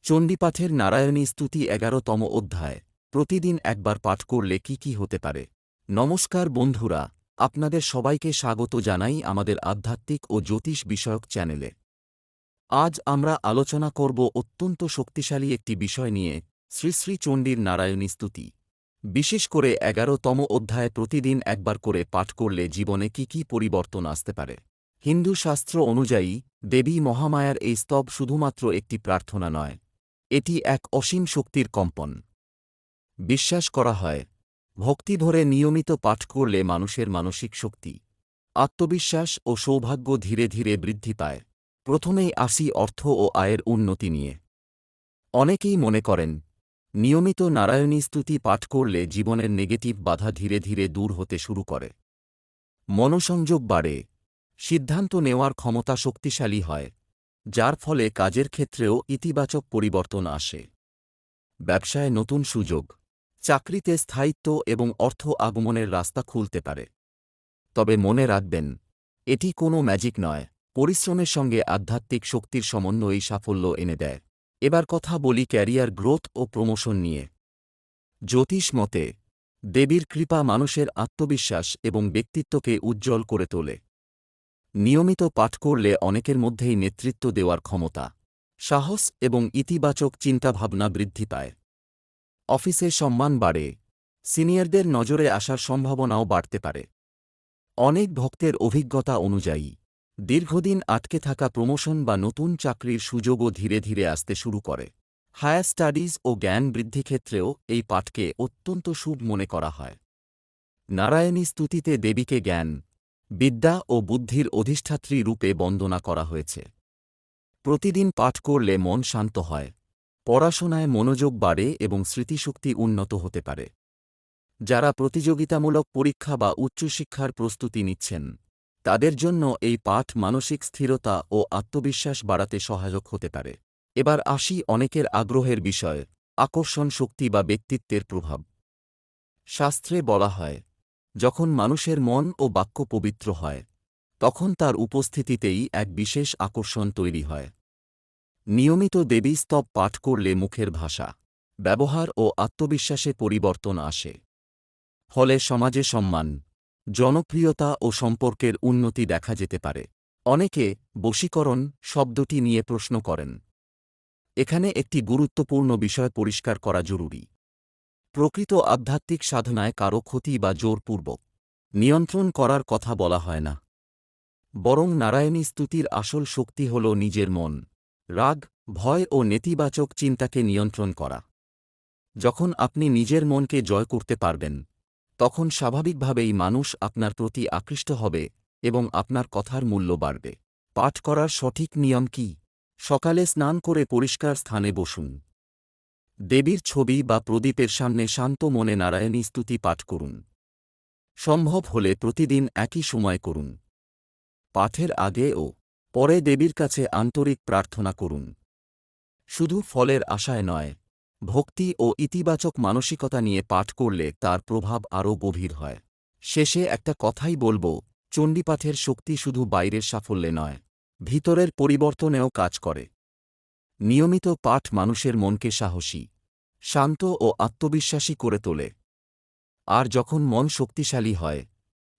চণ্ডীপাঠের নারায়ণী স্তুতি ১১তম অধ্যায়। প্রতিদিন একবার পাঠ করলে কি কি হতে পারে। নমস্কার বন্ধুরা, আপনাদের সবাইকে স্বাগত জানাই আমাদের আধ্যাত্মিক ও জ্যোতিষ বিষয়ক চ্যানেলে। আজ আমরা আলোচনা করব অত্যন্ত শক্তিশালী একটি বিষয় নিয়ে, শ্রী শ্রী চণ্ডীর নারায়ণী স্তুতি। বিশেষ করে ১১তম অধ্যায় প্রতিদিন একবার করে পাঠ করলে জীবনে কি কি পরিবর্তন আসতে পারে। হিন্দু শাস্ত্র অনুযায়ী দেবী মহামায়ার এই স্তব শুধুমাত্র একটি প্রার্থনা নয়, এটি এক অসীম শক্তির কম্পন। বিশ্বাস করা হয়, ভক্তি ভরে নিয়মিত পাঠ করলে মানুষের মানসিক শক্তি, আত্মবিশ্বাস ও সৌভাগ্য ধীরে ধীরে বৃদ্ধি পায়। প্রথমেই আসি অর্থ ও আয়ের উন্নতি নিয়ে। অনেকেই মনে করেন, নিয়মিত নারায়ণী স্তুতি পাঠ করলে জীবনের নেগেটিভ বাধা ধীরে ধীরে দূর হতে শুরু করে। মনোসংযোগ বাড়ে, সিদ্ধান্ত নেওয়ার ক্ষমতা শক্তিশালী হয়, যার ফলে কাজের ক্ষেত্রেও ইতিবাচক পরিবর্তন আসে। ব্যবসায় নতুন সুযোগ, চাকরিতে স্থায়িত্ব এবং অর্থ আগমনের রাস্তা খুলতে পারে। তবে মনে রাখবেন, এটি কোনো ম্যাজিক নয়, পরিশ্রমের সঙ্গে আধ্যাত্মিক শক্তির সমন্বয়ই সাফল্য এনে দেয়। এবার কথা বলি ক্যারিয়ার গ্রোথ ও প্রমোশন নিয়ে। জ্যোতিষ মতে, দেবীর কৃপা মানুষের আত্মবিশ্বাস এবং ব্যক্তিত্বকে উজ্জ্বল করে তোলে। নিয়মিত পাঠ করলে অনেকের মধ্যেই নেতৃত্ব দেওয়ার ক্ষমতা, সাহস এবং ইতিবাচক চিন্তাভাবনা বৃদ্ধি পায়। অফিসে সম্মান বাড়ে, সিনিয়রদের নজরে আসার সম্ভাবনাও বাড়তে পারে। অনেক ভক্তের অভিজ্ঞতা অনুযায়ী দীর্ঘদিন আটকে থাকা প্রমোশন বা নতুন চাকরির সুযোগও ধীরে ধীরে আসতে শুরু করে। হায়ার স্টাডিজ ও জ্ঞান বৃদ্ধি ক্ষেত্রেও এই পাঠকে অত্যন্ত শুভ মনে করা হয়। নারায়ণী স্তুতিতে দেবীকে জ্ঞান, বিদ্যা ও বুদ্ধির অধিষ্ঠাত্রী রূপে বন্দনা করা হয়েছে। প্রতিদিন পাঠ করলে মন শান্ত হয়, পড়াশোনায় মনোযোগ বাড়ে এবং স্মৃতিশক্তি উন্নত হতে পারে। যারা প্রতিযোগিতামূলক পরীক্ষা বা উচ্চশিক্ষার প্রস্তুতি নিচ্ছেন, তাদের জন্য এই পাঠ মানসিক স্থিরতা ও আত্মবিশ্বাস বাড়াতে সহায়ক হতে পারে। এবার আসি অনেকের আগ্রহের বিষয়, আকর্ষণ শক্তি বা ব্যক্তিত্বের প্রভাব। শাস্ত্রে বলা হয়, যখন মানুষের মন ও বাক্য পবিত্র হয়, তখন তার উপস্থিতিতেই এক বিশেষ আকর্ষণ তৈরি হয়। নিয়মিত দেবী স্তব পাঠ করলে মুখের ভাষা, ব্যবহার ও আত্মবিশ্বাসে পরিবর্তন আসে। ফলে সমাজে সম্মান, জনপ্রিয়তা ও সম্পর্কের উন্নতি দেখা যেতে পারে। অনেকে বশীকরণ শব্দটি নিয়ে প্রশ্ন করেন। এখানে একটি গুরুত্বপূর্ণ বিষয় পরিষ্কার করা জরুরি। প্রকৃত আধ্যাত্মিক সাধনায় কারো ক্ষতি বা জোরপূর্বক নিয়ন্ত্রণ করার কথা বলা হয় না। বরং নারায়ণী স্তুতির আসল শক্তি হল নিজের মন, রাগ, ভয় ও নেতিবাচক চিন্তাকে নিয়ন্ত্রণ করা। যখন আপনি নিজের মনকে জয় করতে পারবেন, তখন স্বাভাবিকভাবেই মানুষ আপনার প্রতি আকৃষ্ট হবে এবং আপনার কথার মূল্য বাড়বে। পাঠ করার সঠিক নিয়ম কি? সকালে স্নান করে পরিষ্কার স্থানে বসুন। দেবীর ছবি বা প্রদীপের সামনে শান্ত মনে নারায়ণী স্তুতি পাঠ করুন। সম্ভব হলে প্রতিদিন একই সময় করুন। পাঠের আগে ও পরে দেবীর কাছে আন্তরিক প্রার্থনা করুন। শুধু ফলের আশায় নয়, ভক্তি ও ইতিবাচক মানসিকতা নিয়ে পাঠ করলে তার প্রভাব আরও গভীর হয়। শেষে একটা কথাই বলব, চণ্ডীপাঠের শক্তি শুধু বাইরের সাফল্যে নয়, ভিতরের পরিবর্তনেও কাজ করে। নিয়মিত পাঠ মানুষের মনকে সাহসী, শান্ত ও আত্মবিশ্বাসী করে তোলে। আর যখন মন শক্তিশালী হয়,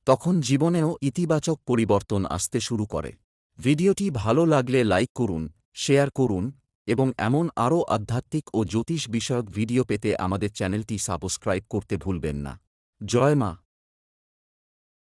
তখন জীবনেও ইতিবাচক পরিবর্তন আসতে শুরু করে। ভিডিওটি ভালো লাগলে লাইক করুন, শেয়ার করুন এবং এমন আরও আধ্যাত্মিক ও জ্যোতিষ বিষয়ক ভিডিও পেতে আমাদের চ্যানেলটি সাবস্ক্রাইব করতে ভুলবেন না। জয় মা।